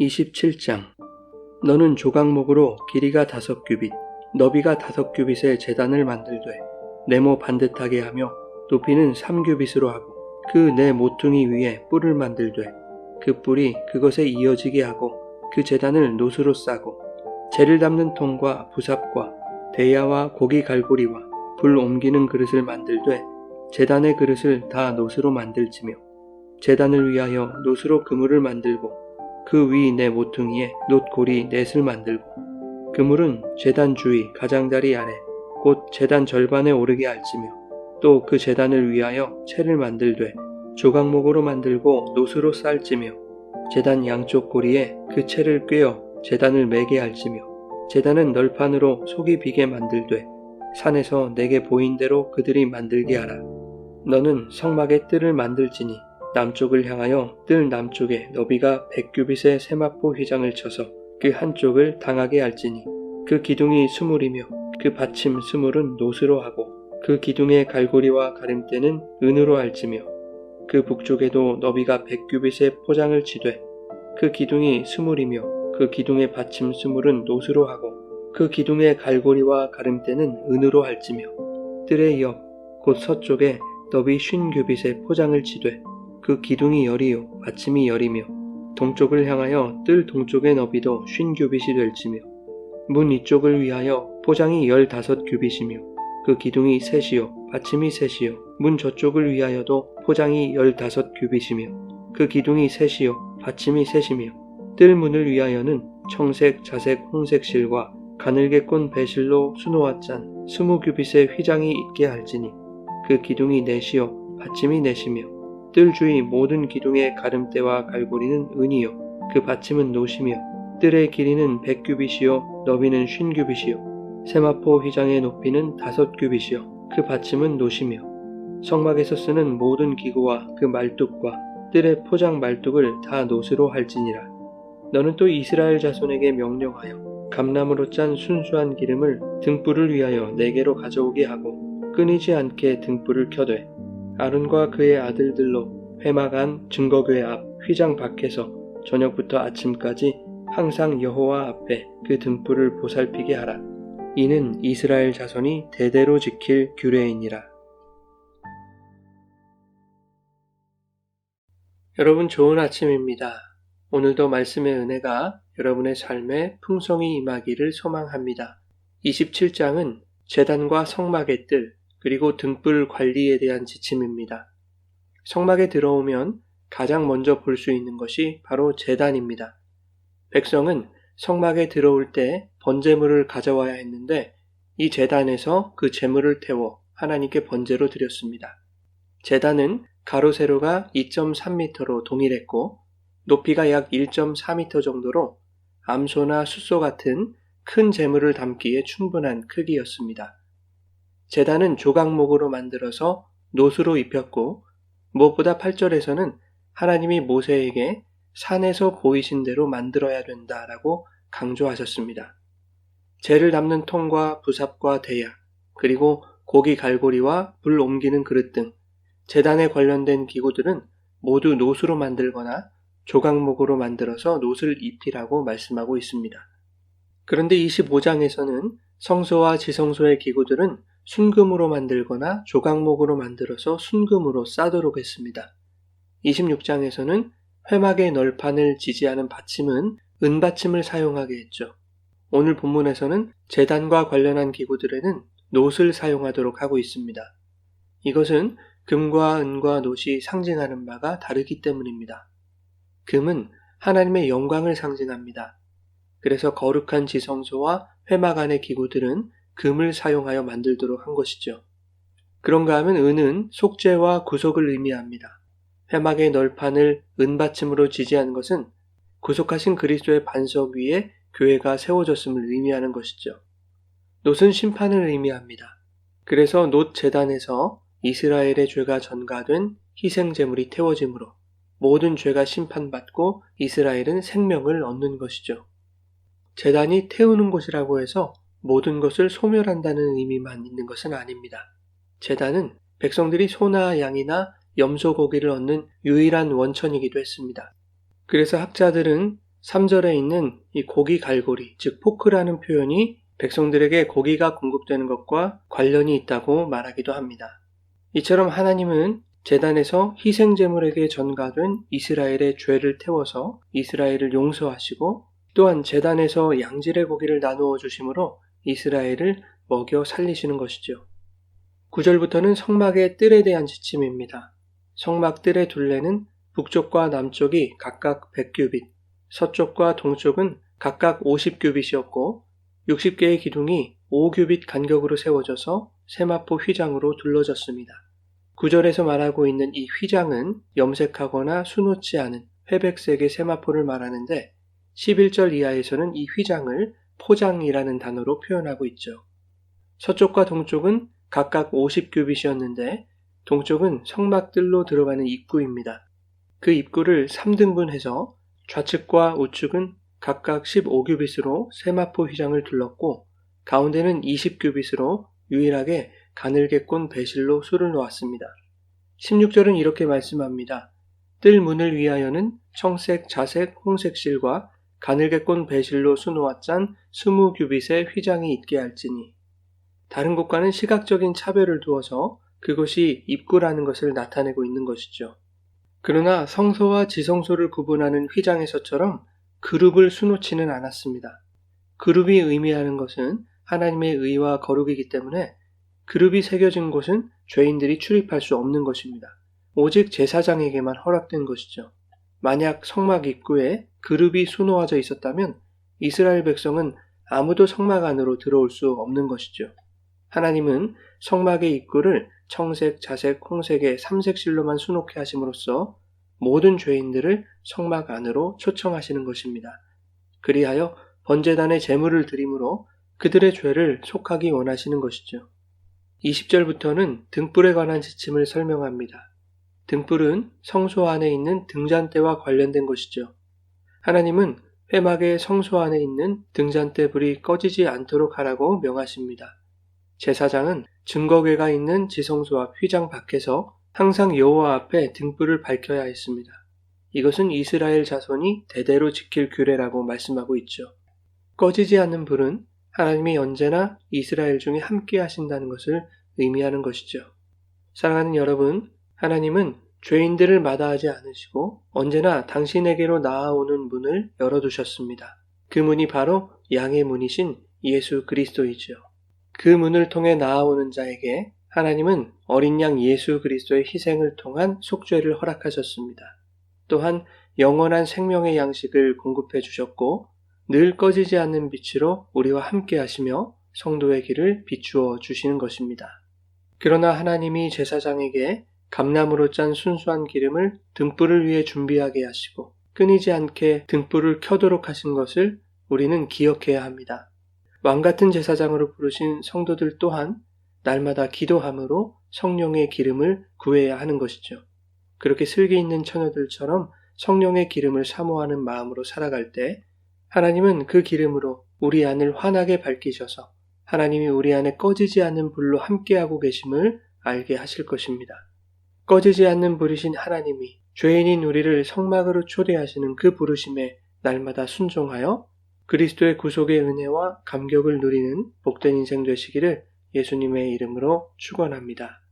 27장. 너는 조각목으로 길이가 5규빗, 너비가 5규빗의 제단을 만들되 네모 반듯하게 하며 높이는 3규빗으로 하고 그 네 모퉁이 위에 뿔을 만들되 그 뿔이 그것에 이어지게 하고 그 제단을 노수로 싸고 재를 담는 통과 부삽과 대야와 고기 갈고리와 불 옮기는 그릇을 만들되 제단의 그릇을 다 노수로 만들지며 제단을 위하여 노수로 그물을 만들고 그 위 네 모퉁이에 놋고리 넷을 만들고 그물은 제단 주위 가장자리 아래 곧 제단 절반에 오르게 할지며 또 그 제단을 위하여 채를 만들되 조각목으로 만들고 노수로 쌀지며 제단 양쪽 고리에 그 채를 꿰어 제단을 매게 할지며 제단은 널판으로 속이 비게 만들되 산에서 내게 보인 대로 그들이 만들게 하라. 너는 성막의 뜰을 만들지니 남쪽을 향하여 뜰 남쪽에 너비가 100규빗의 세마포 휘장을 쳐서 그 한쪽을 당하게 할지니 그 기둥이 스물이며 그 받침 스물은 노수로 하고 그 기둥의 갈고리와 가림대는 은으로 할지며 그 북쪽에도 너비가 100규빗의 포장을 치되 그 기둥이 스물이며 그 기둥의 받침 스물은 노수로 하고 그 기둥의 갈고리와 가림대는 은으로 할지며 뜰의 옆 곧 서쪽에 너비 50규빗의 포장을 치되 그 기둥이 열이요 받침이 열이며 동쪽을 향하여 뜰 동쪽의 너비도 50규빗이 될지며 문 이쪽을 위하여 포장이 15규빗이며 그 기둥이 셋이요 받침이 셋이요 문 저쪽을 위하여도 포장이 15규빗이며 그 기둥이 셋이요 받침이 셋이며 뜰 문을 위하여는 청색, 자색, 홍색 실과 가늘게 꼰 배실로 수놓아 짠 20규빗의 휘장이 있게 할지니 그 기둥이 넷이요 받침이 넷이며 뜰 주위 모든 기둥의 가름대와 갈고리는 은이요 그 받침은 노시며 뜰의 길이는 100규빗이요 너비는 50규빗이요 세마포 휘장의 높이는 5규빗이요 그 받침은 노시며 성막에서 쓰는 모든 기구와 그 말뚝과 뜰의 포장 말뚝을 다 노스로 할지니라. 너는 또 이스라엘 자손에게 명령하여 감나무로 짠 순수한 기름을 등불을 위하여 네개로 가져오게 하고 끊이지 않게 등불을 켜되 아론과 그의 아들들로 회막 안 증거궤 앞 휘장 밖에서 저녁부터 아침까지 항상 여호와 앞에 그 등불을 보살피게 하라. 이는 이스라엘 자손이 대대로 지킬 규례이니라. 여러분 좋은 아침입니다. 오늘도 말씀의 은혜가 여러분의 삶에 풍성히 임하기를 소망합니다. 27장은 제단과 성막의 뜰 그리고 등불 관리에 대한 지침입니다. 성막에 들어오면 가장 먼저 볼 수 있는 것이 바로 제단입니다. 백성은 성막에 들어올 때 번제물을 가져와야 했는데 이 제단에서 그 제물을 태워 하나님께 번제로 드렸습니다. 제단은 가로 세로가 2.3m로 동일했고 높이가 약 1.4m 정도로 암소나 숫소 같은 큰 제물을 담기에 충분한 크기였습니다. 제단은 조각목으로 만들어서 노수로 입혔고 무엇보다 8절에서는 하나님이 모세에게 산에서 보이신 대로 만들어야 된다라고 강조하셨습니다. 재를 담는 통과 부삽과 대야 그리고 고기 갈고리와 불 옮기는 그릇 등 제단에 관련된 기구들은 모두 노수로 만들거나 조각목으로 만들어서 놋을 입히라고 말씀하고 있습니다. 그런데 25장에서는 성소와 지성소의 기구들은 순금으로 만들거나 조각목으로 만들어서 순금으로 싸도록 했습니다. 26장에서는 회막의 널판을 지지하는 받침은 은받침을 사용하게 했죠. 오늘 본문에서는 제단과 관련한 기구들에는 놋을 사용하도록 하고 있습니다. 이것은 금과 은과 놋이 상징하는 바가 다르기 때문입니다. 금은 하나님의 영광을 상징합니다. 그래서 거룩한 지성소와 회막 안의 기구들은 금을 사용하여 만들도록 한 것이죠. 그런가 하면 은은 속죄와 구속을 의미합니다. 회막의 널판을 은받침으로 지지한 것은 구속하신 그리스도의 반석 위에 교회가 세워졌음을 의미하는 것이죠. 놋은 심판을 의미합니다. 그래서 놋 제단에서 이스라엘의 죄가 전가된 희생제물이 태워지므로 모든 죄가 심판받고 이스라엘은 생명을 얻는 것이죠. 제단이 태우는 곳이라고 해서 모든 것을 소멸한다는 의미만 있는 것은 아닙니다. 제단은 백성들이 소나 양이나 염소 고기를 얻는 유일한 원천이기도 했습니다. 그래서 학자들은 3절에 있는 이 고기 갈고리, 즉 포크라는 표현이 백성들에게 고기가 공급되는 것과 관련이 있다고 말하기도 합니다. 이처럼 하나님은 제단에서 희생제물에게 전가된 이스라엘의 죄를 태워서 이스라엘을 용서하시고 또한 제단에서 양질의 고기를 나누어 주심으로 이스라엘을 먹여 살리시는 것이죠. 9절부터는 성막의 뜰에 대한 지침입니다. 성막 뜰의 둘레는 북쪽과 남쪽이 각각 100규빗, 서쪽과 동쪽은 각각 50규빗이었고 60개의 기둥이 5규빗 간격으로 세워져서 세마포 휘장으로 둘러졌습니다. 9절에서 말하고 있는 이 휘장은 염색하거나 수놓지 않은 회백색의 세마포를 말하는데 11절 이하에서는 이 휘장을 포장이라는 단어로 표현하고 있죠. 서쪽과 동쪽은 각각 50규빗이었는데 동쪽은 성막뜰로 들어가는 입구입니다. 그 입구를 3등분해서 좌측과 우측은 각각 15규빗으로 세마포 휘장을 둘렀고 가운데는 20규빗으로 유일하게 가늘게 꼰 배실로 수를 놓았습니다. 16절은 이렇게 말씀합니다. 뜰 문을 위하여는 청색, 자색, 홍색 실과 가늘게 꼰 배실로 수놓아 짠 20규빗의 휘장이 있게 할지니. 다른 곳과는 시각적인 차별을 두어서 그것이 입구라는 것을 나타내고 있는 것이죠. 그러나 성소와 지성소를 구분하는 휘장에서처럼 그룹을 수놓지는 않았습니다. 그룹이 의미하는 것은 하나님의 의와 거룩이기 때문에 그룹이 새겨진 곳은 죄인들이 출입할 수 없는 것입니다. 오직 제사장에게만 허락된 것이죠. 만약 성막 입구에 그룹이 수놓아져 있었다면 이스라엘 백성은 아무도 성막 안으로 들어올 수 없는 것이죠. 하나님은 성막의 입구를 청색, 자색, 홍색의 3색실로만 수놓게 하심으로써 모든 죄인들을 성막 안으로 초청하시는 것입니다. 그리하여 번제단의 제물을 드림으로 그들의 죄를 속하기 원하시는 것이죠. 20절부터는 등불에 관한 지침을 설명합니다. 등불은 성소 안에 있는 등잔대와 관련된 것이죠. 하나님은 회막의 성소 안에 있는 등잔대 불이 꺼지지 않도록 하라고 명하십니다. 제사장은 증거궤가 있는 지성소 앞 휘장 밖에서 항상 여호와 앞에 등불을 밝혀야 했습니다. 이것은 이스라엘 자손이 대대로 지킬 규례라고 말씀하고 있죠. 꺼지지 않는 불은 하나님이 언제나 이스라엘 중에 함께 하신다는 것을 의미하는 것이죠. 사랑하는 여러분, 하나님은 죄인들을 마다하지 않으시고 언제나 당신에게로 나아오는 문을 열어두셨습니다. 그 문이 바로 양의 문이신 예수 그리스도이죠. 그 문을 통해 나아오는 자에게 하나님은 어린 양 예수 그리스도의 희생을 통한 속죄를 허락하셨습니다. 또한 영원한 생명의 양식을 공급해 주셨고 늘 꺼지지 않는 빛으로 우리와 함께 하시며 성도의 길을 비추어 주시는 것입니다. 그러나 하나님이 제사장에게 감나무로 짠 순수한 기름을 등불을 위해 준비하게 하시고 끊이지 않게 등불을 켜도록 하신 것을 우리는 기억해야 합니다. 왕같은 제사장으로 부르신 성도들 또한 날마다 기도함으로 성령의 기름을 구해야 하는 것이죠. 그렇게 슬기 있는 처녀들처럼 성령의 기름을 사모하는 마음으로 살아갈 때 하나님은 그 기름으로 우리 안을 환하게 밝히셔서 하나님이 우리 안에 꺼지지 않는 불로 함께하고 계심을 알게 하실 것입니다. 꺼지지 않는 불이신 하나님이 죄인인 우리를 성막으로 초대하시는 그 부르심에 날마다 순종하여 그리스도의 구속의 은혜와 감격을 누리는 복된 인생 되시기를 예수님의 이름으로 축원합니다.